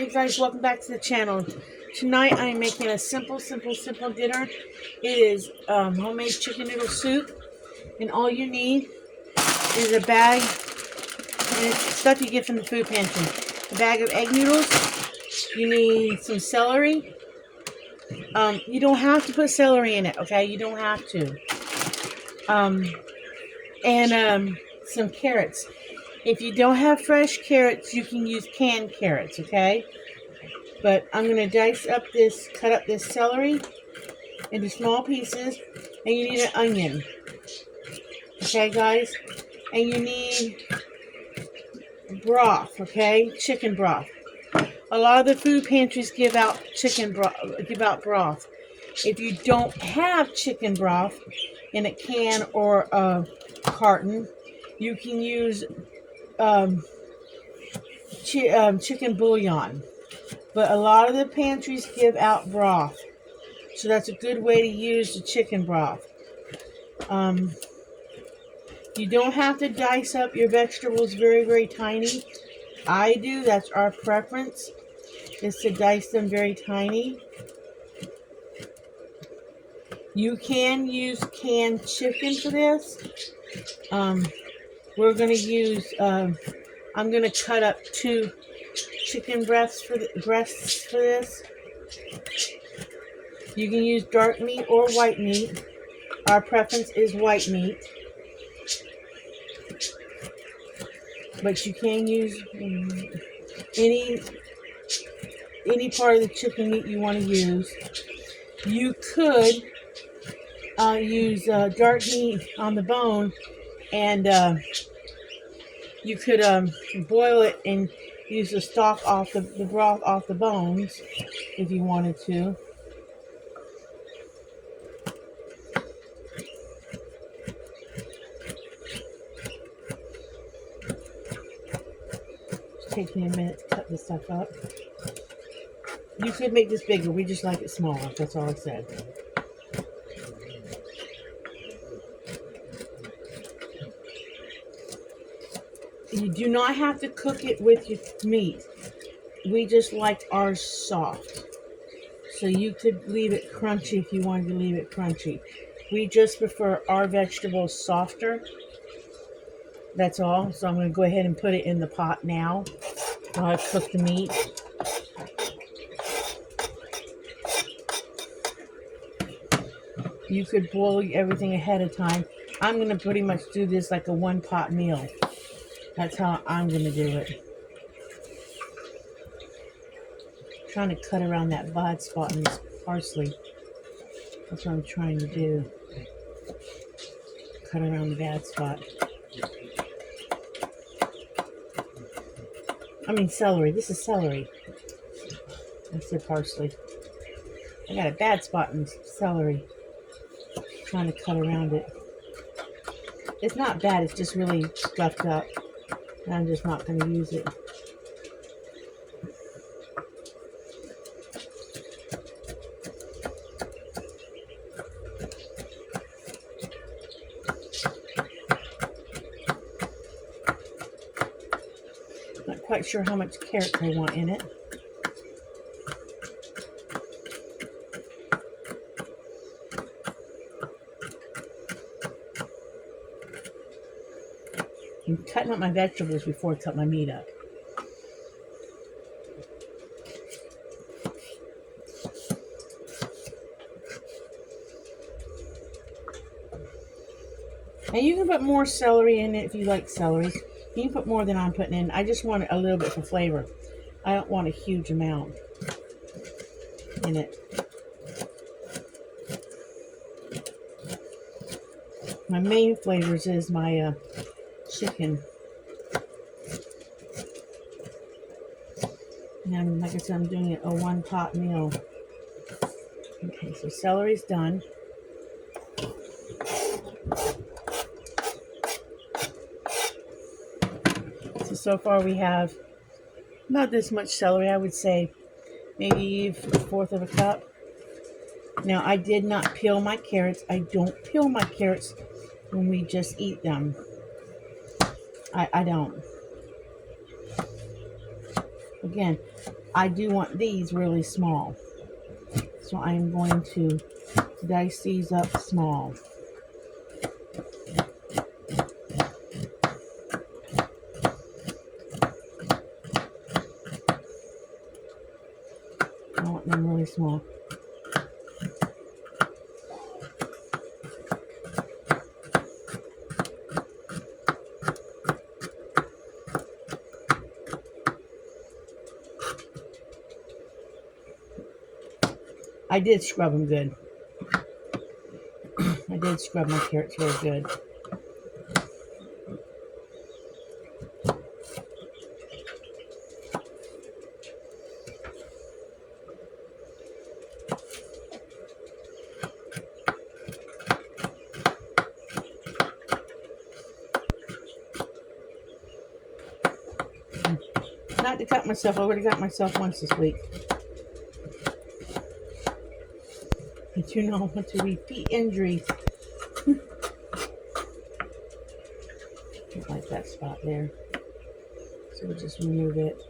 Hey guys, welcome back to the channel. Tonight I am making a simple dinner. It is homemade chicken noodle soup, and all you need is a bag, and it's stuff you get from the food pantry. A bag of egg noodles. You need some celery. You don't have to put celery in it, okay? You don't have to. And some carrots. If you don't have fresh carrots, you can use canned carrots, okay? But I'm going to cut up this celery into small pieces. And you need an onion. Okay, guys? And you need broth, okay? Chicken broth. A lot of the food pantries give out broth. If you don't have chicken broth in a can or a carton, you can use chicken bullion. But a lot of the pantries give out broth. So that's a good way to use the chicken broth. You don't have to dice up your vegetables very tiny. I do. That's our preference, is to dice them very tiny. You can use canned chicken for this. We're going to use, I'm going to cut up 2 chicken breasts for this. You can use dark meat or white meat. Our preference is white meat. But you can use any part of the chicken meat you want to use. You could use dark meat on the bone, and you could boil it and use the stalk off the broth off the bones if you wanted to. It takes me a minute to cut this stuff up. You could make this bigger. We just like it smaller. That's all I said. You do not have to cook it with your meat. We just like ours soft. So you could leave it crunchy if you wanted to leave it crunchy. We just prefer our vegetables softer. That's all. So I'm going to go ahead and put it in the pot now while I cook the meat. You could boil everything ahead of time. I'm going to pretty much do this like a one-pot meal. That's how I'm going to do it. I'm trying to cut around that bad spot in this parsley. That's what I'm trying to do. Cut around the bad spot. I mean celery. This is celery. I said parsley. I got a bad spot in celery. Trying to cut around it. It's not bad. It's just really scuffed up. And I'm just not going to use it. Not quite sure how much carrots I want in it. I'm cutting up my vegetables before I cut my meat up. And you can put more celery in it if you like celery. You can put more than I'm putting in. I just want a little bit for flavor. I don't want a huge amount in it. My main flavors is my chicken. And like I said, I'm doing it a one-pot meal. Okay, so celery's done. So far we have not this much celery. I would say maybe a 1/4 of a cup. Now I did not peel my carrots. I don't peel my carrots when we just eat them. I don't. Again, I do want these really small. So I'm going to dice these up small. I want them really small. I did scrub them good. I did scrub my carrots very good. Not to cut myself. I already got myself once this week. I do not want to repeat injuries. Don't like that spot there. So we'll just remove it.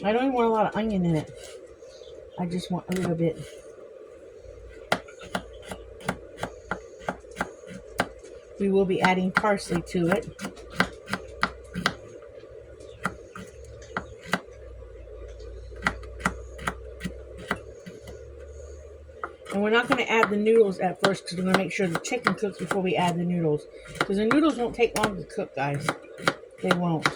I don't even want a lot of onion in it. I just want a little bit. We will be adding parsley to it. And we're not going to add the noodles at first because we're going to make sure the chicken cooks before we add the noodles. Because the noodles won't take long to cook, guys. They won't.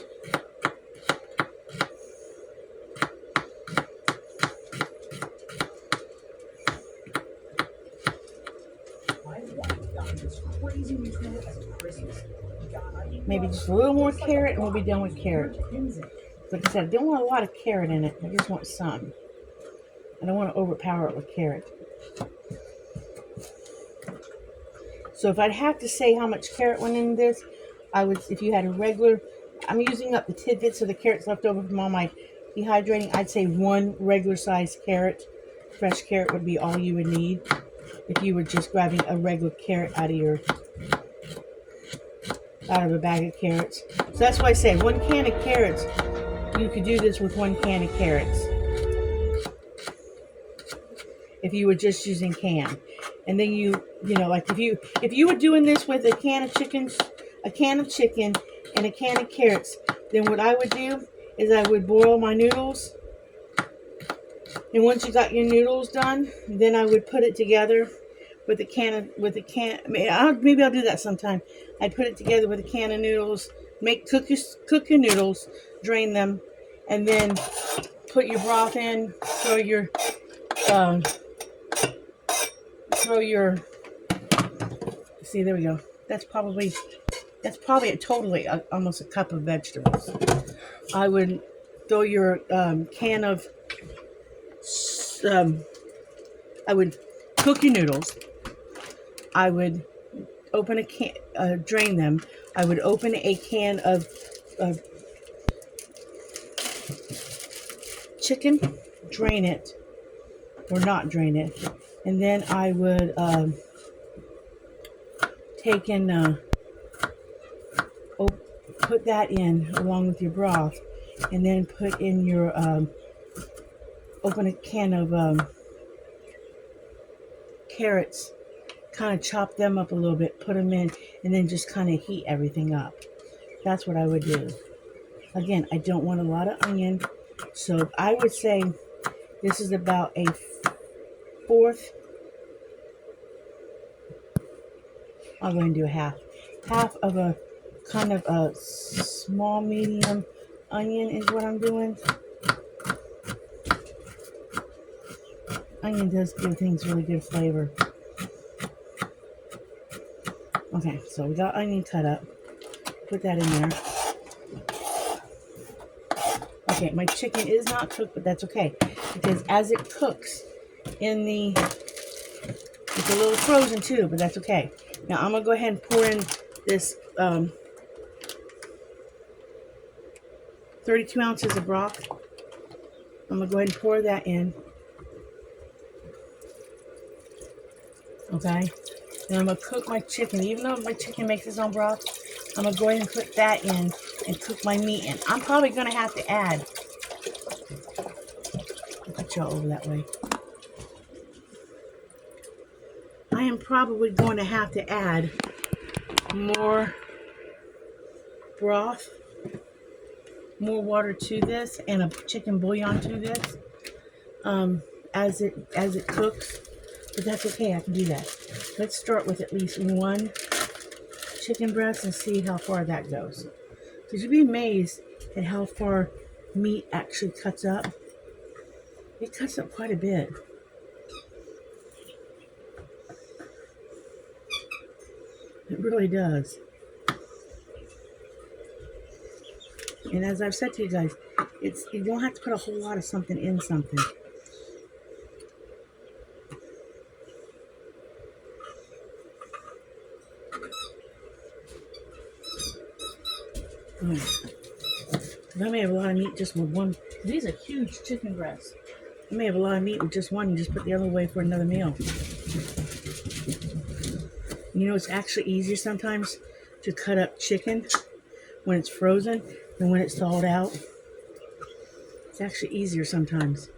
Maybe just a little more carrot and we'll be done with carrot. Like I said, I don't want a lot of carrot in it. I just want some. I don't want to overpower it with carrot. So if I'd have to say how much carrot went in this, I would, if you had a regular, I'm using up the tidbits of the carrots left over from all my dehydrating, I'd say 1 regular sized carrot. Fresh carrot would be all you would need if you were just grabbing a regular carrot out of a bag of carrots. So that's why I say 1 can of carrots. You could do this with 1 can of carrots if you were just using can. And then you know, like if you were doing this with a can of chicken and a can of carrots, then what I would do is I would boil my noodles. And once you got your noodles done, then I would put it together with a can. Maybe I'll do that sometime. I'd put it together with a can of noodles. Cook your noodles, drain them, and then put your broth in. See, there we go. That's probably almost a cup of vegetables. I would throw your can of. I would cook your noodles. I would open a can, drain them. I would open a can of chicken, drain it, or not drain it, and then I would take and put that in along with your broth, and then put in your open a can of carrots, kind of chop them up a little bit, put them in, and then just kind of heat everything up. That's what I would do. Again, I don't want a lot of onion, so I would say this is about a 1/4. I'm going to do a half of a kind of a small medium onion is what I'm doing. Onion does give things really good flavor. Okay, so we got onion cut up. Put that in there. Okay, my chicken is not cooked, but that's okay. Because as it cooks in the, it's a little frozen too, but that's okay. Now I'm going to go ahead and pour in this 32 ounces of broth. I'm going to go ahead and pour that in. Okay. Then I'm going to cook my chicken. Even though my chicken makes its own broth, I'm going to go ahead and put that in and cook my meat in. I'm probably going to have to add. I'll put y'all over that way. I am probably going to have to add more broth, more water to this, and a chicken bouillon to this as it cooks. But that's okay, I can do that. Let's start with at least one chicken breast and see how far that goes. So you'd be amazed at how far meat actually cuts up. It cuts up quite a bit. It really does. And as I've said to you guys, you don't have to put a whole lot of something in something. I may have a lot of meat just with one. These are huge chicken breasts. I may have a lot of meat with just one and just put the other away for another meal. You know, it's actually easier sometimes to cut up chicken when it's frozen than when it's thawed out. It's actually easier sometimes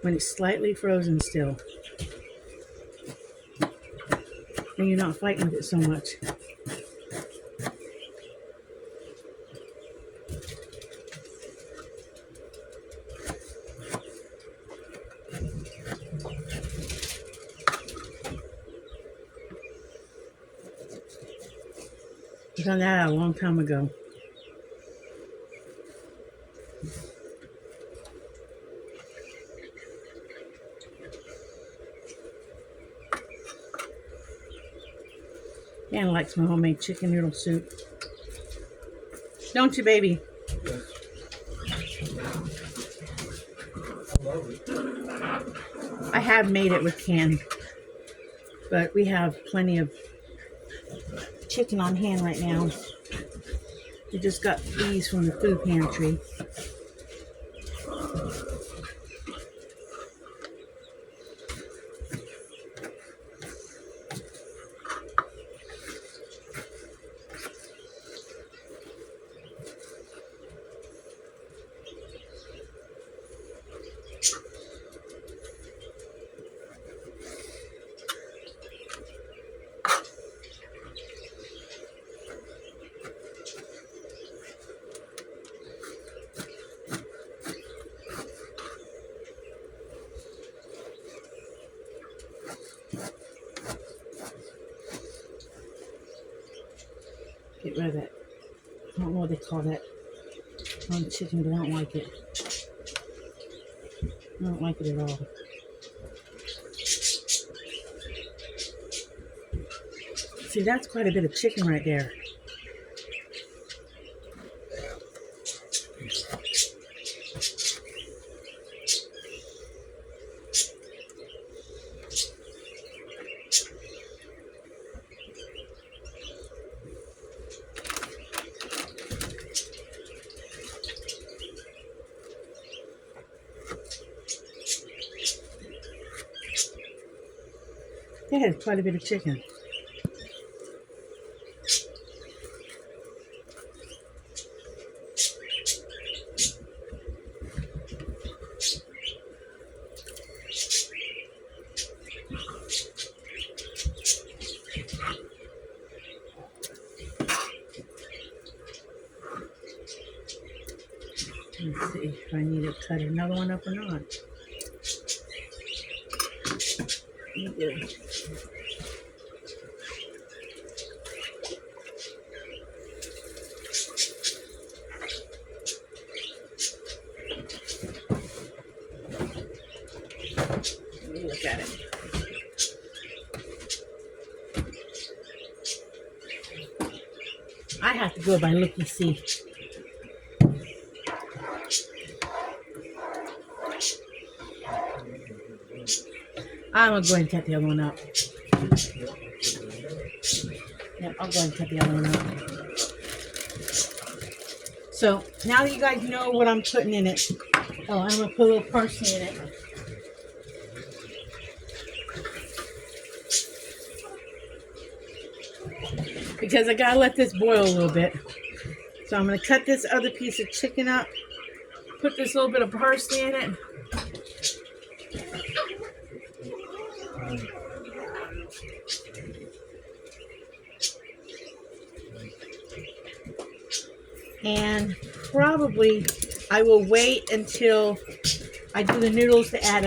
when it's slightly frozen still. And you're not fighting with it so much. I've done that a long time ago. Dan likes my homemade chicken noodle soup. Don't you, baby? I have made it with canned, but we have plenty of chicken on hand right now. We just got these from the food pantry. Get rid of that. I don't know what they call that on chicken, but I don't like it. I don't like it at all. See, that's quite a bit of chicken right there. That has quite a bit of chicken. Let's see if I need to cut another one up or not. Let me look at it. I I have to go by look-and-see. I'm going to go ahead and cut the other one up. Yeah, I'll go ahead and cut the other one up. So, now that you guys know what I'm putting in it, oh, I'm going to put a little parsley in it. Because I got to let this boil a little bit. So I'm going to cut this other piece of chicken up, put this little bit of parsley in it. And probably I will wait until I do the noodles to add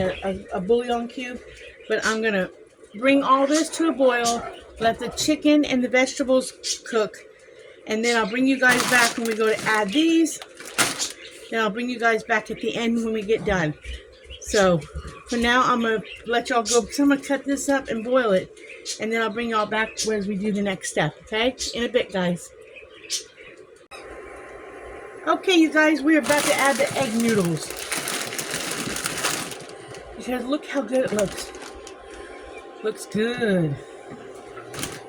a bouillon cube. But I'm going to bring all this to a boil, let the chicken and the vegetables cook, and then I'll bring you guys back when we go to add these. Then I'll bring you guys back at the end when we get done. So for now, I'm going to let y'all go because I'm going to cut this up and boil it. And then I'll bring y'all back as we do the next step, okay? In a bit, guys. Okay, you guys, we're about to add the egg noodles. Because look how good it looks. Looks good.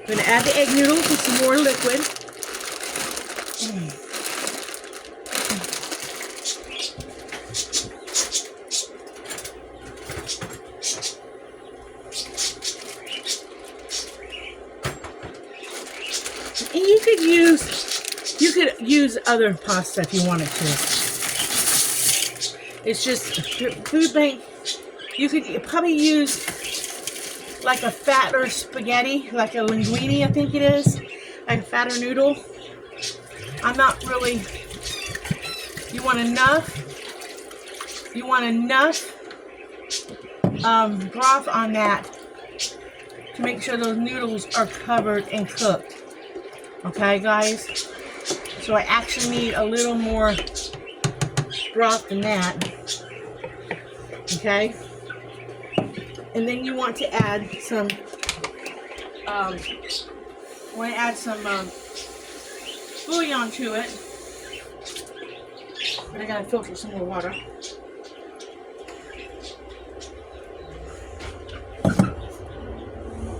I'm going to add the egg noodles with some more liquid. And you could use other pasta if you wanted to. It's just food bank. You could probably use like a fatter spaghetti, like a linguine, I think it is, like a fatter noodle. I'm not really. You want enough broth on that to make sure those noodles are covered and cooked. Okay, guys? So I actually need a little more broth than that. Okay? And then you want to add some bouillon to it. But I gotta filter some more water.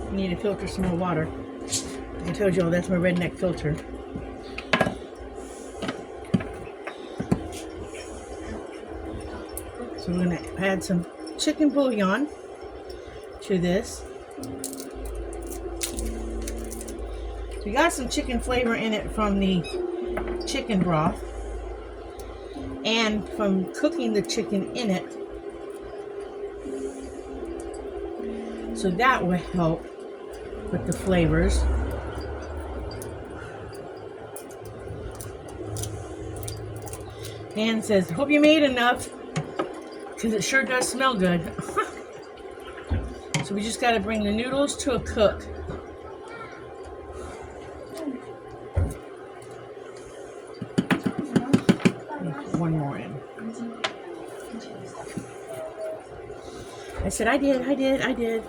I need to filter some more water. I told you all that's my redneck filter. So we're gonna add some chicken bouillon to this. We got some chicken flavor in it from the chicken broth and from cooking the chicken in it. So that will help with the flavors. Ann says, hope you made enough, because it sure does smell good. So we just got to bring the noodles to a cook. One more in. I said, I did.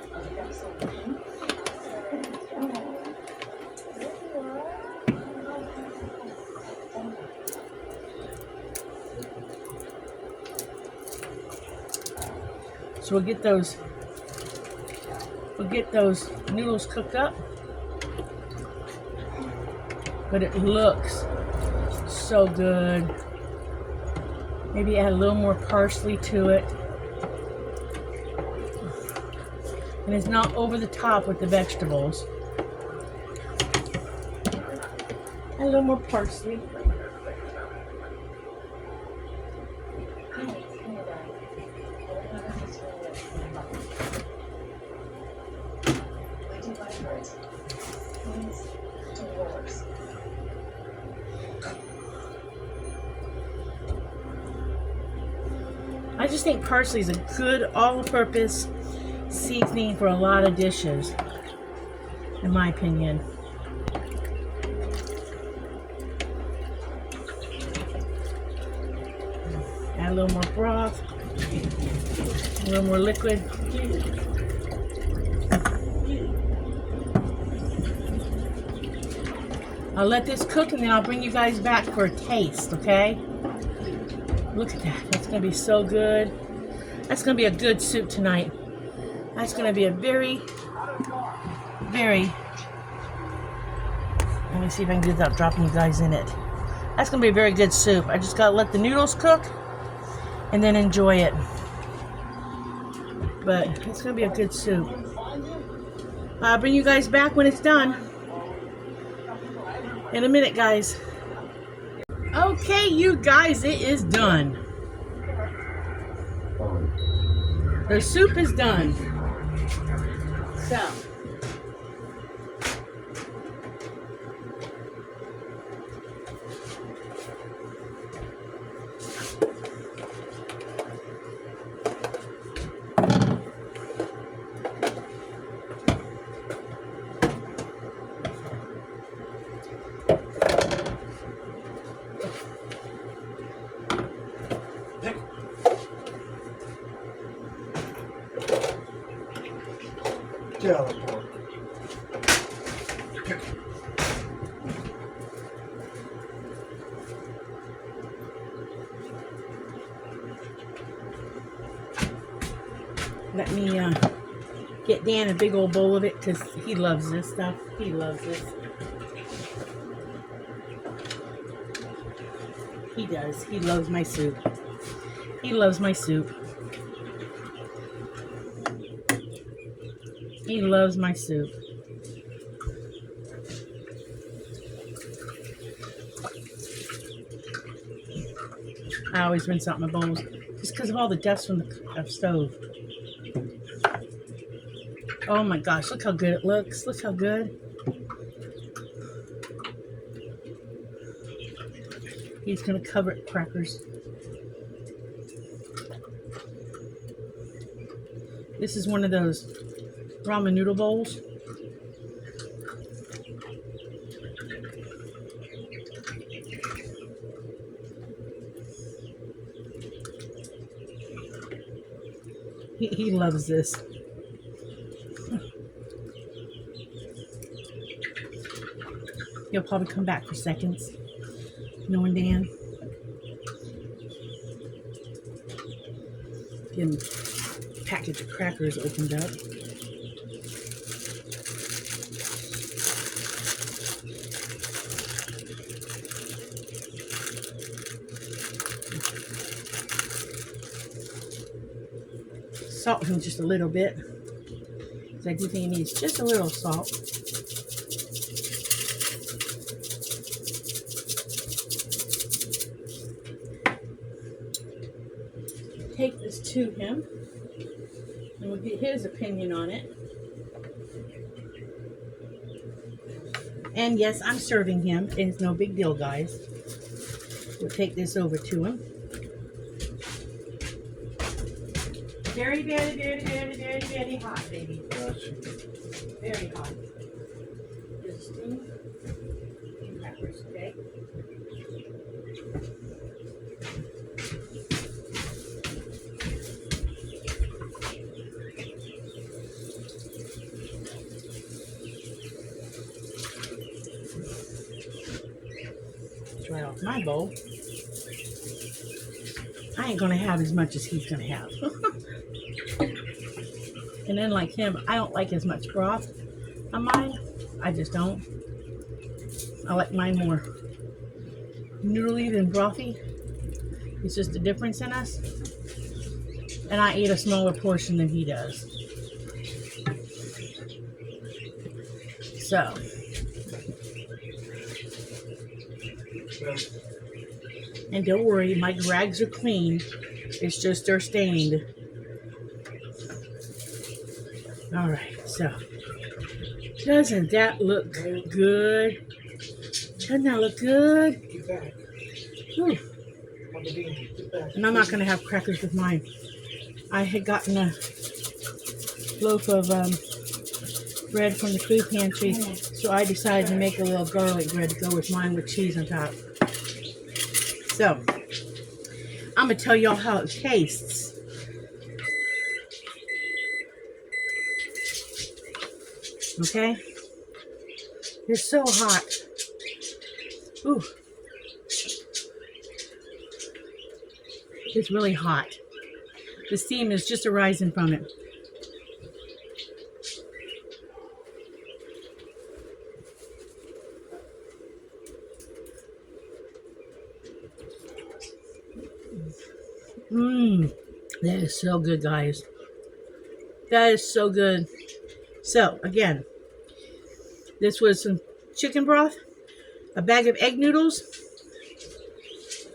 So we'll get those noodles cooked up. But it looks so good. Maybe add a little more parsley to it. And it's not over the top with the vegetables. Add a little more parsley. I just think parsley is a good all-purpose seasoning for a lot of dishes, in my opinion. Add a little more broth, a little more liquid. I'll let this cook and then I'll bring you guys back for a taste, okay? Look at that. That's going to be so good. That's going to be a good soup tonight. That's going to be a very, very... Let me see if I can do it without dropping you guys in it. That's going to be a very good soup. I just got to let the noodles cook and then enjoy it. But it's going to be a good soup. I'll bring you guys back when it's done. In a minute, guys. Okay, you guys, it is done. The soup is done. So. Let me get Dan a big old bowl of it because he loves this stuff. He loves this. He does. He loves my soup. He loves my soup. He loves my soup. I always rinse out my bowls just because of all the dust from the stove. Oh my gosh, look how good it looks. Look how good. He's going to cover it with crackers. This is one of those ramen noodle bowls. He loves this. He'll probably come back for seconds. Knowing Dan. Get a package of crackers opened up. Salt him just a little bit. Because I do think he needs just a little salt. Take this to him and we'll get his opinion on it. And yes, I'm serving him. It's no big deal, guys. We'll take this over to him. Very, very, very, very, very, very hot, baby. Very hot. Just two peppers, okay? Right off my bowl. I ain't gonna have as much as he's gonna have. And then like him, I don't like as much broth on mine. I just don't. I like mine more noodly than brothy. It's just the difference in us. And I eat a smaller portion than he does. So. And don't worry, my rags are clean. It's just they're stained. Alright, so. Doesn't that look good? Doesn't that look good? Whew. And I'm not going to have crackers with mine. I had gotten a loaf of bread from the food pantry, so I decided to make a little garlic bread to go with mine with cheese on top. So, I'm going to tell y'all how it tastes. Okay? They're so hot. Ooh, it's really hot. The steam is just arising from it. Mmm, that is so good, guys. That is so good. So, again, this was some chicken broth, a bag of egg noodles,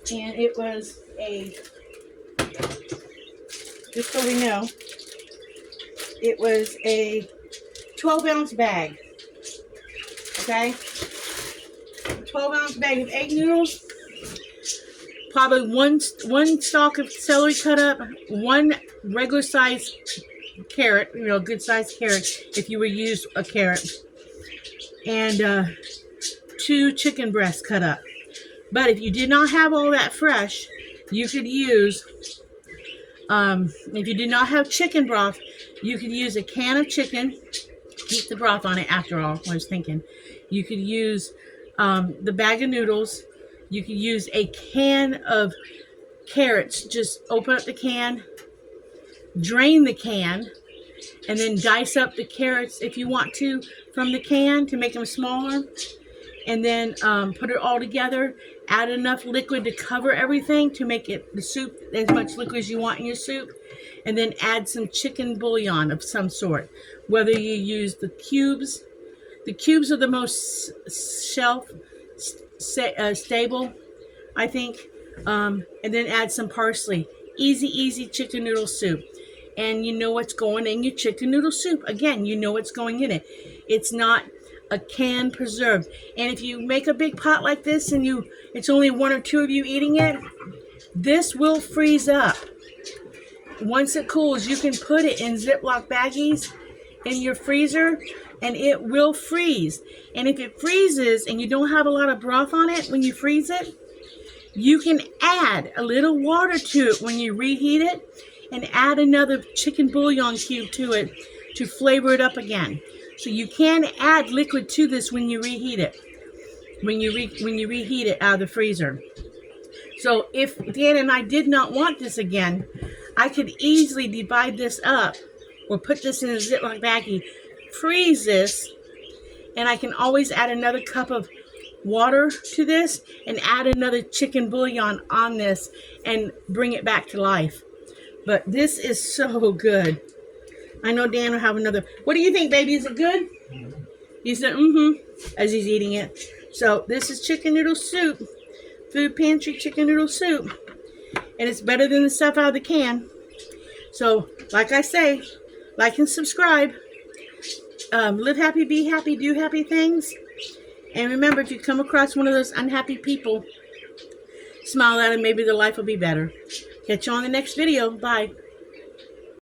and it was a, just so we know, it was a 12-ounce bag, okay? 12-ounce bag of egg noodles, probably one stalk of celery cut up, one regular size carrot, good sized carrot if you would use a carrot, and 2 chicken breasts cut up. But if you did not have all that fresh, you could use, if you did not have chicken broth, you could use a can of chicken, keep the broth on it after all, I was thinking. You could use the bag of noodles. You could use a can of carrots. Just open up the can, drain the can, and then dice up the carrots if you want to from the can to make them smaller. And then put it all together. Add enough liquid to cover everything to make it the soup as much liquid as you want in your soup. And then add some chicken bouillon of some sort. Whether you use the cubes. The cubes are the most stable, I think. And then add some parsley. Easy chicken noodle soup. And you know what's going in your chicken noodle soup. Again, you know what's going in it. It's not a canned preserve. And if you make a big pot like this and it's only 1 or 2 of you eating it, this will freeze up. Once it cools, you can put it in Ziploc baggies in your freezer and it will freeze. And if it freezes and you don't have a lot of broth on it when you freeze it, you can add a little water to it when you reheat it and add another chicken bouillon cube to it to flavor it up again. So you can add liquid to this when you reheat it. When you reheat it out of the freezer. So if Dan and I did not want this again, I could easily divide this up or put this in a Ziploc baggie, freeze this, and I can always add another cup of water to this and add another chicken bouillon on this and bring it back to life. But this is so good. I know Dan will have another. What do you think, baby? Is it good? He said, as he's eating it. So this is chicken noodle soup. Food Pantry chicken noodle soup. And it's better than the stuff out of the can. So, like I say, like and subscribe. Live happy, be happy, do happy things. And remember, if you come across one of those unhappy people, smile at them. Maybe their life will be better. Catch you on the next video. Bye.